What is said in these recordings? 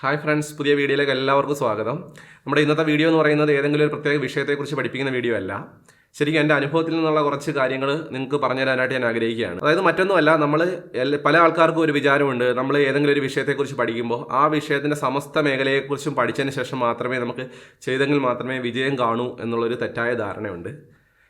Hi friends, പുതിയ വീഡിയോയിലേക്ക് എല്ലാവർക്കും സ്വാഗതം. നമ്മുടെ ഇന്നത്തെ വീഡിയോ എന്ന് പറയുന്നത് ഏതെങ്കിലും ഒരു പ്രത്യേക വിഷയത്തെക്കുറിച്ച് പഠിപ്പിക്കുന്ന വീഡിയോ അല്ല. ശരിക്കും എൻ്റെ അനുഭവത്തിൽ നിന്നുള്ള കുറച്ച് കാര്യങ്ങൾ നിങ്ങൾക്ക് പറഞ്ഞു തരാനായിട്ട് ഞാൻ ആഗ്രഹിക്കുകയാണ്. അതായത് മറ്റൊന്നുമല്ല, പല ആൾക്കാർക്കും ഒരു വിചാരമുണ്ട്, നമ്മൾ ഏതെങ്കിലും ഒരു വിഷയത്തെക്കുറിച്ച് പഠിക്കുമ്പോൾ ആ വിഷയത്തിൻ്റെ സമസ്ത മേഖലയെക്കുറിച്ചും പഠിച്ചതിന് ശേഷം മാത്രമേ നമുക്ക് ചെയ്തെങ്കിൽ മാത്രമേ വിജയം കാണൂ എന്നുള്ളൊരു തെറ്റായ ധാരണയുണ്ട്.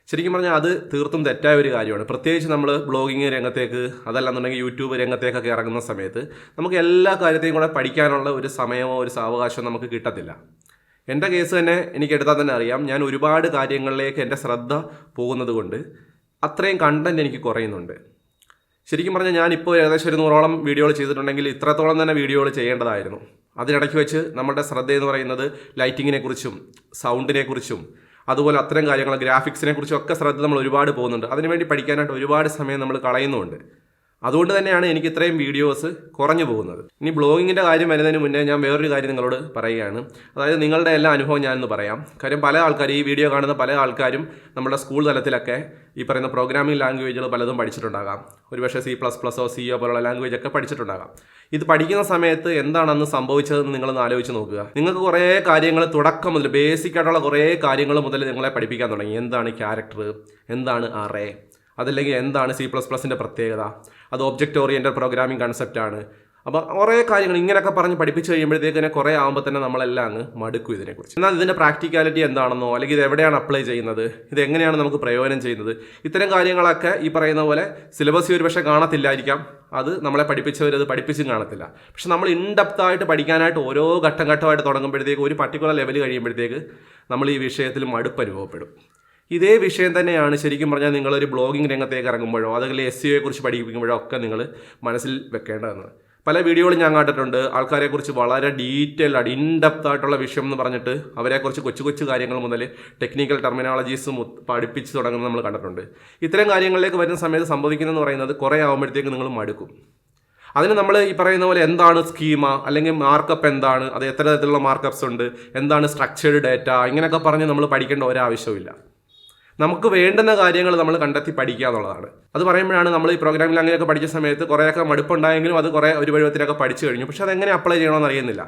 ശരിക്കും പറഞ്ഞാൽ അത് തീർത്തും തെറ്റായ ഒരു കാര്യമാണ്. പ്രത്യേകിച്ച് നമ്മൾ ബ്ലോഗിങ് രംഗത്തേക്ക്, അതല്ലാന്നുണ്ടെങ്കിൽ യൂട്യൂബ് രംഗത്തേക്കൊക്കെ ഇറങ്ങുന്ന സമയത്ത് നമുക്ക് എല്ലാ കാര്യത്തെയും കൂടെ പഠിക്കാനുള്ള ഒരു സമയമോ ഒരു സാവകാശമോ നമുക്ക് കിട്ടത്തില്ല. എൻ്റെ കേസ് തന്നെ എനിക്ക് എടുത്താൽ തന്നെ അറിയാം. ഞാൻ ഒരുപാട് കാര്യങ്ങളിലേക്ക് എൻ്റെ ശ്രദ്ധ പോകുന്നത് കൊണ്ട് അത്രയും കണ്ടൻറ്റ് എനിക്ക് കുറയുന്നുണ്ട്. ശരിക്കും പറഞ്ഞാൽ ഞാനിപ്പോൾ ഏകദേശം ഒരു 100ഓളം വീഡിയോകൾ ചെയ്തിട്ടുണ്ടെങ്കിൽ ഇത്രത്തോളം തന്നെ വീഡിയോകൾ ചെയ്യേണ്ടതായിരുന്നു. അതിനിടയ്ക്ക് വെച്ച് നമ്മുടെ ശ്രദ്ധയെന്ന് പറയുന്നത് ലൈറ്റിങ്ങിനെ കുറിച്ചും സൗണ്ടിനെ കുറിച്ചും അതുപോലെ അത്തരം കാര്യങ്ങൾ, ഗ്രാഫിക്സിനെ കുറിച്ചൊക്കെ ശ്രദ്ധ നമ്മൾ ഒരുപാട് പോകുന്നുണ്ട്. അതിനുവേണ്ടി പഠിക്കാനായിട്ട് ഒരുപാട് സമയം നമ്മൾ കളയുന്നുമുണ്ട്. അതുകൊണ്ട് തന്നെയാണ് എനിക്ക് ഇത്രയും വീഡിയോസ് കുറഞ്ഞു പോകുന്നത്. ഇനി ബ്ലോഗിങ്ങിൻ്റെ കാര്യം വരുന്നതിന് മുന്നേ ഞാൻ വേറൊരു കാര്യം നിങ്ങളോട് പറയുകയാണ്. അതായത് നിങ്ങളുടെ എല്ലാ അനുഭവം ഞാനൊന്ന് പറയാം. കാര്യം പല ആൾക്കാരും, ഈ വീഡിയോ കാണുന്ന പല ആൾക്കാരും നമ്മുടെ സ്കൂൾ തലത്തിലൊക്കെ ഈ പറയുന്ന പ്രോഗ്രാമിംഗ് ലാംഗ്വേജുകൾ പലതും പഠിച്ചിട്ടുണ്ടാകാം. ഒരുപക്ഷെ C++ഓ സിയോ പോലുള്ള ലാംഗ്വേജ് ഒക്കെ പഠിച്ചിട്ടുണ്ടാകാം. ഇത് പഠിക്കുന്ന സമയത്ത് എന്താണെന്ന് സംഭവിച്ചതെന്ന് നിങ്ങളൊന്ന് ആലോചിച്ച് നോക്കുക. നിങ്ങൾക്ക് കുറേ കാര്യങ്ങൾ തുടക്കം മുതൽ, ബേസിക് ആയിട്ടുള്ള കുറേ കാര്യങ്ങൾ മുതൽ നിങ്ങളെ പഠിപ്പിക്കാൻ തുടങ്ങി. എന്താണ് ക്യാരക്ടർ, എന്താണ് അറേ, അതല്ലെങ്കിൽ എന്താണ് C++ൻ്റെ പ്രത്യേകത, അത് ഒബ്ജക്റ്റ് ഓറിയൻറ്റഡ് പ്രോഗ്രാമിംഗ് കൺസെപ്റ്റാണ്. അപ്പോൾ കുറേ കാര്യങ്ങൾ ഇങ്ങനെയൊക്കെ പറഞ്ഞ് പഠിപ്പിച്ച് കഴിയുമ്പോഴത്തേക്ക് തന്നെ കുറേ ആകുമ്പോൾ തന്നെ നമ്മളെല്ലാം അങ്ങ് മടുക്കും ഇതിനെക്കുറിച്ച്. എന്നാൽ ഇതിൻ്റെ പ്രാക്ടിക്കാലിറ്റി എന്താണെന്നോ, അല്ലെങ്കിൽ ഇത് എവിടെയാണ് അപ്ലൈ ചെയ്യുന്നത്, ഇത് എങ്ങനെയാണ് നമുക്ക് പ്രയോജനം ചെയ്യുന്നത്, ഇത്തരം കാര്യങ്ങളൊക്കെ ഈ പറയുന്ന പോലെ സിലബസ് ഒരു പക്ഷേ കാണത്തില്ലായിരിക്കാം. അത് നമ്മളെ പഠിപ്പിച്ചവരത് പഠിപ്പിച്ചും കാണത്തില്ല. പക്ഷെ നമ്മൾ ഇൻഡെപ്തായിട്ട് പഠിക്കാനായിട്ട് ഓരോ ഘട്ടമായിട്ട് തുടങ്ങുമ്പോഴത്തേക്ക് ഒരു പർട്ടിക്കുലർ ലെവൽ കഴിയുമ്പോഴത്തേക്ക് നമ്മൾ ഈ വിഷയത്തിൽ മടുപ്പ് അനുഭവപ്പെടും. ഇതേ വിഷയം തന്നെയാണ് ശരിക്കും പറഞ്ഞാൽ നിങ്ങളൊരു ബ്ലോഗിംഗ് രംഗത്തേക്ക് ഇറങ്ങുമ്പോഴോ അല്ലെങ്കിൽ SEO കുറിച്ച് പഠിപ്പിക്കുമ്പോഴോ ഒക്കെ നിങ്ങൾ മനസ്സിൽ വെക്കേണ്ടതെന്ന്. പല വീഡിയോകളും ഞാൻ കണ്ടിട്ടുണ്ട്. ആൾക്കാരെക്കുറിച്ച് വളരെ ഡീറ്റെയിൽഡ് ഇൻഡെപ്ത് ആയിട്ടുള്ള വിഷയം എന്ന് പറഞ്ഞിട്ട് അവരെക്കുറിച്ച് കൊച്ചു കൊച്ചു കാര്യങ്ങൾ മുതൽ ടെക്നിക്കൽ ടെർമിനോളജീസും പഠിപ്പിച്ച് തുടങ്ങുന്നത് നമ്മൾ കണ്ടിട്ടുണ്ട്. ഇത്തരം കാര്യങ്ങളിലേക്ക് വരുന്ന സമയത്ത് സംഭവിക്കുന്നതെന്ന് പറയുന്നത് കുറേ ആകുമ്പോഴത്തേക്ക് നിങ്ങൾ മടുക്കും. അതിന് നമ്മൾ ഈ പറയുന്ന പോലെ എന്താണ് സ്കീമ, അല്ലെങ്കിൽ മാർക്കപ്പ് എന്താണ്, അത് എത്ര തരത്തിലുള്ള മാർക്കപ്സ് ഉണ്ട്, എന്താണ് സ്ട്രക്ചേർഡ് ഡാറ്റ, ഇങ്ങനെയൊക്കെ പറഞ്ഞ് നമ്മൾ പഠിക്കേണ്ട ഒരാവശ്യമില്ല. നമുക്ക് വേണ്ടുന്ന കാര്യങ്ങൾ നമ്മൾ കണ്ടെത്തി പഠിക്കുക എന്നുള്ളതാണ്. അത് പറയുമ്പോഴാണ് നമ്മൾ ഈ പ്രോഗ്രാമിംഗ് ലാംഗ്വേജൊക്കെ പഠിച്ച സമയത്ത് കുറേയൊക്കെ മടുപ്പുണ്ടായെങ്കിലും അത് ഒരു പരുവത്തിലൊക്കെ പഠിച്ചു കഴിഞ്ഞു. പക്ഷേ അതെങ്ങനെ അപ്ലൈ ചെയ്യണമെന്ന് അറിയുന്നില്ല.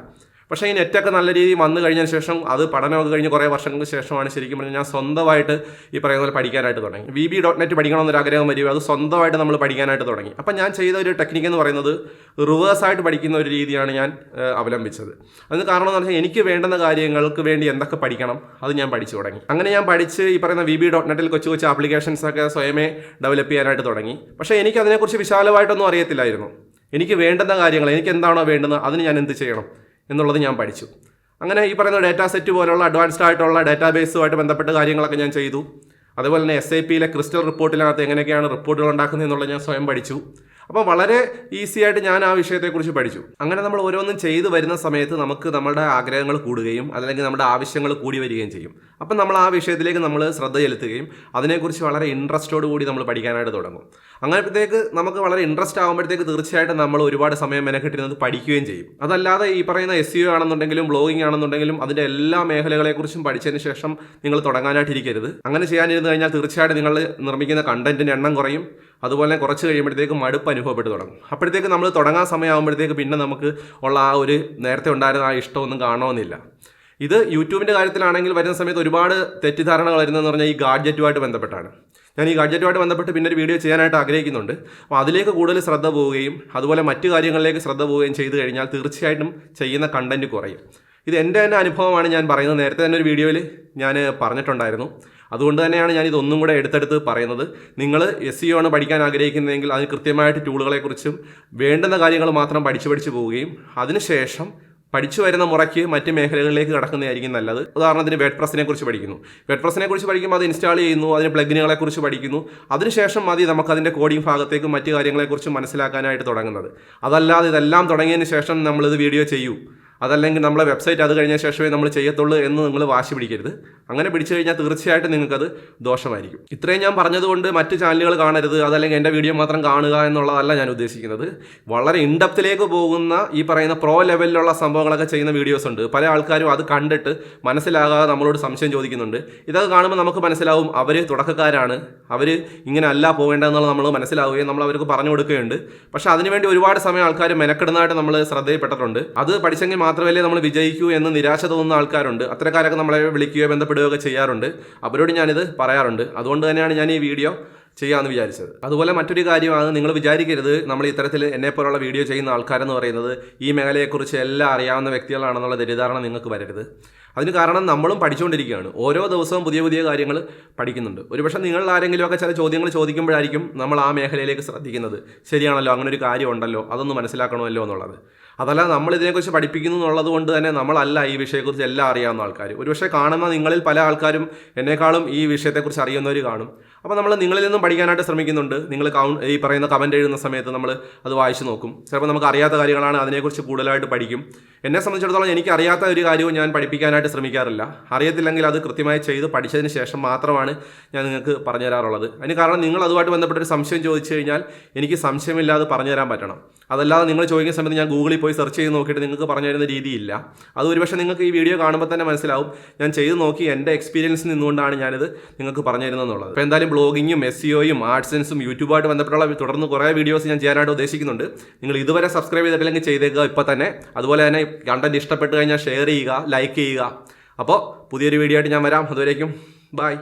പക്ഷേ ഈ നെറ്റൊക്കെ നല്ല രീതിയിൽ വന്നു കഴിഞ്ഞതിന് ശേഷം, അത് പഠനമൊക്കെ കഴിഞ്ഞ് കുറേ വർഷങ്ങൾക്ക് ശേഷമാണ് ശരിക്കും പറഞ്ഞാൽ ഞാൻ സ്വന്തമായിട്ട് ഈ പറയുന്ന പോലെ പഠിക്കാനായിട്ട് തുടങ്ങി. VB.net പഠിക്കണമെന്നൊരു ആഗ്രഹം വരിക, അത് സ്വന്തമായിട്ട് നമ്മൾ പഠിക്കാനായിട്ട് തുടങ്ങി. അപ്പം ഞാൻ ചെയ്ത ഒരു ടെക്നിക്ക് എന്ന് പറയുന്നത് റിവേഴ്സായിട്ട് പഠിക്കുന്ന ഒരു രീതിയാണ് ഞാൻ അവലംബിച്ചത്. അതിന് കാരണം എന്ന് പറഞ്ഞാൽ എനിക്ക് വേണ്ടുന്ന കാര്യങ്ങൾക്ക് വേണ്ടി എന്തൊക്കെ പഠിക്കണം അത് ഞാൻ പഠിച്ചു തുടങ്ങി. അങ്ങനെ ഞാൻ പഠിച്ച് ഈ പറയുന്ന VB.net കൊച്ചു കൊച്ചു ആപ്ലിക്കേഷൻസൊക്കെ സ്വയമേ ഡെവലപ്പ് ചെയ്യാനായിട്ട് തുടങ്ങി. പക്ഷേ എനിക്ക് അതിനെക്കുറിച്ച് വിശാലമായിട്ടൊന്നും അറിയത്തില്ലായിരുന്നു. എനിക്ക് വേണ്ടുന്ന കാര്യങ്ങൾ, എനിക്ക് എന്താണോ വേണ്ടുന്നത് അതിന് ഞാൻ എന്ത് ചെയ്യണം എന്നുള്ളത് ഞാൻ പഠിച്ചു. അങ്ങനെ ഈ പറയുന്ന ഡാറ്റാ സെറ്റ് പോലുള്ള അഡ്വാൻസ്ഡ് ആയിട്ടുള്ള ഡാറ്റാബേസുമായിട്ട് ബന്ധപ്പെട്ട കാര്യങ്ങളൊക്കെ ഞാൻ ചെയ്തു. അതുപോലെ തന്നെ SAPയിലെ ക്രിസ്റ്റൽ റിപ്പോർട്ടിനകത്ത് എങ്ങനെയൊക്കെയാണ് റിപ്പോർട്ടുകൾ ഉണ്ടാക്കുന്നത് എന്നുള്ളത് ഞാൻ സ്വയം പഠിച്ചു. അപ്പോൾ വളരെ ഈസി ആയിട്ട് ഞാൻ ആ വിഷയത്തെക്കുറിച്ച് പഠിച്ചു. അങ്ങനെ നമ്മൾ ഓരോന്നും ചെയ്തു വരുന്ന സമയത്ത് നമുക്ക് നമ്മുടെ ആഗ്രഹങ്ങൾ കൂടുകയും അല്ലെങ്കിൽ നമ്മുടെ ആവശ്യങ്ങൾ കൂടി വരികയും ചെയ്യും. അപ്പം നമ്മൾ ആ വിഷയത്തിലേക്ക് നമ്മൾ ശ്രദ്ധ ചെലുത്തുകയും അതിനെക്കുറിച്ച് വളരെ ഇൻട്രസ്റ്റോട് കൂടി നമ്മൾ പഠിക്കാനായിട്ട് തുടങ്ങും. അങ്ങനത്തേക്ക് നമുക്ക് വളരെ ഇൻട്രസ്റ്റ് ആകുമ്പോഴത്തേക്ക് തീർച്ചയായിട്ടും നമ്മൾ ഒരുപാട് സമയം മെനക്കെട്ടിരുന്നത് പഠിക്കുകയും ചെയ്യും. അതല്ലാതെ ഈ പറയുന്ന SEO ആണെന്നുണ്ടെങ്കിലും ബ്ലോഗിംഗ് ആണെന്നുണ്ടെങ്കിലും അതിൻ്റെ എല്ലാ മേഖലകളെക്കുറിച്ചും പഠിച്ചതിന് ശേഷം നിങ്ങൾ തുടങ്ങാനായിട്ടിരിക്കരുത്. അങ്ങനെ ചെയ്യാനിരുന്നു കഴിഞ്ഞാൽ തീർച്ചയായിട്ടും നിങ്ങൾ നിർമ്മിക്കുന്ന കണ്ടന്റിൻ്റെ എണ്ണം കുറയും. അതുപോലെ കുറച്ച് കഴിയുമ്പോഴത്തേക്ക് മടുപ്പ് അനുഭവപ്പെട്ട് തുടങ്ങും. അപ്പോഴത്തേക്ക് നമ്മൾ തുടങ്ങാൻ സമയമാകുമ്പോഴത്തേക്ക് പിന്നെ നമുക്ക് ഉള്ള ആ ഒരു നേരത്തെ ഉണ്ടായിരുന്ന ആ ഇഷ്ടമൊന്നും കാണണമെന്നില്ല. ഇത് യൂട്യൂബിൻ്റെ കാര്യത്തിലാണെങ്കിൽ വരുന്ന സമയത്ത് ഒരുപാട് തെറ്റിദ്ധാരണകൾ വരുന്നതെന്ന് പറഞ്ഞാൽ ഈ ഗാഡ്ജറ്റുമായിട്ട് ബന്ധപ്പെട്ടാണ്. ഞാൻ ഈ ഗാഡ്ജറ്റുമായിട്ട് ബന്ധപ്പെട്ട് പിന്നെ ഒരു വീഡിയോ ചെയ്യാനായിട്ട് ആഗ്രഹിക്കുന്നുണ്ട്. അപ്പോൾ അതിലേക്ക് കൂടുതൽ ശ്രദ്ധ പോവുകയും അതുപോലെ മറ്റു കാര്യങ്ങളിലേക്ക് ശ്രദ്ധ പോവുകയും ചെയ്തു കഴിഞ്ഞാൽ തീർച്ചയായിട്ടും ചെയ്യുന്ന കണ്ടന്റ് കുറയും. ഇത് എൻ്റെ തന്നെ അനുഭവമാണ് ഞാൻ പറയുന്നത്. നേരത്തെ തന്നെ ഒരു വീഡിയോയിൽ ഞാൻ പറഞ്ഞിട്ടുണ്ടായിരുന്നു. അതുകൊണ്ട് തന്നെയാണ് ഞാൻ ഇതൊന്നും കൂടെ എടുത്തെടുത്ത് പറയുന്നത്. നിങ്ങൾ SEO ആണ് പഠിക്കാൻ ആഗ്രഹിക്കുന്നതെങ്കിൽ അതിന് കൃത്യമായിട്ട് ടൂളുകളെക്കുറിച്ചും വേണ്ടുന്ന കാര്യങ്ങൾ മാത്രം പഠിച്ചു പോവുകയും അതിനുശേഷം പഠിച്ചു വരുന്ന മുറയ്ക്ക് മറ്റ് മേഖലകളിലേക്ക് കടക്കുന്നതായിരിക്കും നല്ലത്. ഉദാഹരണത്തിന് വേഡ്പ്രസ്സിനെ കുറിച്ച് പഠിക്കുന്നു. വേഡ്പ്രസ്സിനെ കുറിച്ച് പഠിക്കുമ്പോൾ അത് ഇൻസ്റ്റാൾ ചെയ്യുന്നു, അതിന് പ്ലഗിനുകളെക്കുറിച്ച് പഠിക്കുന്നു. അതിനുശേഷം മതി നമുക്കതിൻ്റെ കോഡിംഗ് ഭാഗത്തേക്കും മറ്റ് കാര്യങ്ങളെക്കുറിച്ച് മനസ്സിലാക്കാനായിട്ട് തുടങ്ങുന്നത്. അതല്ലാതെ ഇതെല്ലാം തുടങ്ങിയതിന് ശേഷം നമ്മളിത് വീഡിയോ ചെയ്യൂ, അതല്ലെങ്കിൽ നമ്മളെ വെബ്സൈറ്റ് അത് കഴിഞ്ഞ ശേഷമേ നമ്മൾ ചെയ്യത്തുള്ളൂ എന്ന് നിങ്ങൾ വാശി പിടിക്കരുത്. അങ്ങനെ പിടിച്ചു കഴിഞ്ഞാൽ തീർച്ചയായിട്ടും നിങ്ങൾക്കത് ദോഷമായിരിക്കും. ഇത്രയും ഞാൻ പറഞ്ഞതുകൊണ്ട് മറ്റ് ചാനലുകൾ കാണരുത്, അതല്ലെങ്കിൽ എൻ്റെ വീഡിയോ മാത്രം കാണുക എന്നുള്ളതല്ല ഞാൻ ഉദ്ദേശിക്കുന്നത്. വളരെ ഇൻഡെപ്തിലേക്ക് പോകുന്ന ഈ പറയുന്ന പ്രോ ലെവലിലുള്ള സംഭവങ്ങളൊക്കെ ചെയ്യുന്ന വീഡിയോസ് ഉണ്ട്. പല ആൾക്കാരും അത് കണ്ടിട്ട് മനസ്സിലാകാതെ നമ്മളോട് സംശയം ചോദിക്കുന്നുണ്ട്. ഇതൊക്കെ കാണുമ്പോൾ നമുക്ക് മനസ്സിലാവും അവർ തുടക്കക്കാരാണ്, അവർ ഇങ്ങനെ അല്ല പോകേണ്ടതെന്നുള്ളത് നമ്മൾ മനസ്സിലാവുകയും നമ്മൾ അവർക്ക് പറഞ്ഞു കൊടുക്കുകയുണ്ട്. പക്ഷേ അതിനുവേണ്ടി ഒരുപാട് സമയം ആൾക്കാർ മെനക്കെടുന്നതായിട്ട് നമ്മൾ ശ്രദ്ധയിൽപ്പെട്ടിട്ടുണ്ട്. അത് പഠിച്ചെങ്കിൽ മാത്രമല്ലേ നമ്മൾ വിജയിക്കൂ എന്ന് നിരാശ തോന്നുന്ന ആൾക്കാരുണ്ട്. അത്തരക്കാരൊക്കെ നമ്മളെ വിളിക്കുകയോ ബന്ധപ്പെടുകയോ ഒക്കെ ചെയ്യാറുണ്ട്. അവരോട് ഞാനിത് പറയാറുണ്ട്. അതുകൊണ്ട് തന്നെയാണ് ഞാൻ ഈ വീഡിയോ ചെയ്യാമെന്ന് വിചാരിച്ചത്. അതുപോലെ മറ്റൊരു കാര്യമാണ്, നിങ്ങൾ വിചാരിക്കരുത് നമ്മൾ ഇത്തരത്തിൽ എന്നെപ്പോലുള്ള വീഡിയോ ചെയ്യുന്ന ആൾക്കാരെന്ന് പറയുന്നത് ഈ മേഖലയെക്കുറിച്ച് എല്ലാം അറിയാവുന്ന വ്യക്തികളാണെന്നുള്ള തെറ്റിദ്ധാരണ നിങ്ങൾക്ക് വരരുത്. അതിന് കാരണം നമ്മളും പഠിച്ചുകൊണ്ടിരിക്കുകയാണ്. ഓരോ ദിവസവും പുതിയ പുതിയ കാര്യങ്ങൾ പഠിക്കുന്നുണ്ട്. ഒരുപക്ഷെ നിങ്ങൾ ആരെങ്കിലുമൊക്കെ ചില ചോദ്യങ്ങൾ ചോദിക്കുമ്പോഴായിരിക്കും നമ്മൾ ആ മേഖലയിലേക്ക് ശ്രദ്ധിക്കുന്നത്. ശരിയാണല്ലോ, അങ്ങനെ ഒരു കാര്യം ഉണ്ടല്ലോ, അതൊന്ന് മനസ്സിലാക്കണമല്ലോ എന്നുള്ളത്. അതല്ല, നമ്മൾ ഇതിനെക്കുറിച്ച് പഠിപ്പിക്കുന്നു എന്നുള്ളത് കൊണ്ട് തന്നെ നമ്മളല്ല ഈ വിഷയത്തെക്കുറിച്ച് എല്ലാം അറിയാവുന്ന ആൾക്കാർ. ഒരുപക്ഷെ കാണുന്ന നിങ്ങളിൽ പല ആൾക്കാരും എന്നെക്കാളും ഈ വിഷയത്തെക്കുറിച്ച് അറിയുന്നവർ കാണും. അപ്പോൾ നമ്മൾ നിങ്ങളിൽ നിന്നും പഠിക്കാനായിട്ട് ശ്രമിക്കുന്നുണ്ട്. നിങ്ങൾ ഈ പറയുന്ന കമൻറ്റ് എഴുതുന്ന സമയത്ത് നമ്മൾ അത് വായിച്ചു നോക്കും. ചിലപ്പോൾ നമുക്ക് അറിയാത്ത കാര്യങ്ങളാണ്, അതിനെക്കുറിച്ച് കൂടുതലായിട്ട് പഠിക്കും. എന്നെ സംബന്ധിച്ചിടത്തോളം എനിക്ക് അറിയാത്ത ഒരു കാര്യവും ഞാൻ പഠിപ്പിക്കാനായിട്ട് ശ്രമിക്കാറില്ല. അറിയത്തില്ലെങ്കിൽ അത് കൃത്യമായി ചെയ്ത് പഠിച്ചതിന് ശേഷം മാത്രമാണ് ഞാൻ നിങ്ങൾക്ക് പറഞ്ഞു തരാറുള്ളത്. അതിന് കാരണം നിങ്ങൾ അതുമായിട്ട് ബന്ധപ്പെട്ടൊരു സംശയം ചോദിച്ചു കഴിഞ്ഞാൽ എനിക്ക് സംശയമില്ലാതെ പറഞ്ഞു തരാൻ പറ്റണം. അതല്ലാതെ നിങ്ങൾ ചോദിക്കുന്ന സമയത്ത് ഞാൻ ഗൂഗിളിൽ പോയി സെർച്ച് ചെയ്ത് നോക്കിയിട്ട് നിങ്ങൾക്ക് പറഞ്ഞു തരുന്ന രീതിയില്ല. അത് ഒരുപക്ഷെ നിങ്ങൾക്ക് ഈ വീഡിയോ കാണുമ്പോൾ തന്നെ മനസ്സിലാവും. ഞാൻ ചെയ്ത് നോക്കി എൻ്റെ എക്സ്പീരിയൻസിൽ നിന്നുകൊണ്ടാണ് ഞാനിത് നിങ്ങൾക്ക് പറഞ്ഞു തരുന്നതെന്നുള്ളത്. അപ്പോൾ എന്തായാലും ബ്ലോഗിങ്ങും SEOയും ആഡ്സെൻസും യൂട്യൂബായിട്ട് ബന്ധപ്പെട്ടുള്ള തുടർന്ന് കുറേ വീഡിയോസ് ഞാൻ ചെയ്യാനായിട്ട് ഉദ്ദേശിക്കുന്നുണ്ട്. നിങ്ങൾ ഇതുവരെ സബ്സ്ക്രൈബ് ചെയ്തിട്ടില്ലെങ്കിൽ ചെയ്തേക്കുക ഇപ്പോൾ തന്നെ. അതുപോലെ തന്നെ കണ്ടന്റ് ഇഷ്ടപ്പെട്ട് കഴിഞ്ഞാൽ ഷെയർ ചെയ്യുക, ലൈക്ക് ചെയ്യുക. അപ്പോൾ പുതിയൊരു വീഡിയോ ആയിട്ട് ഞാൻ വരാം. അതുവരേക്കും ബൈ.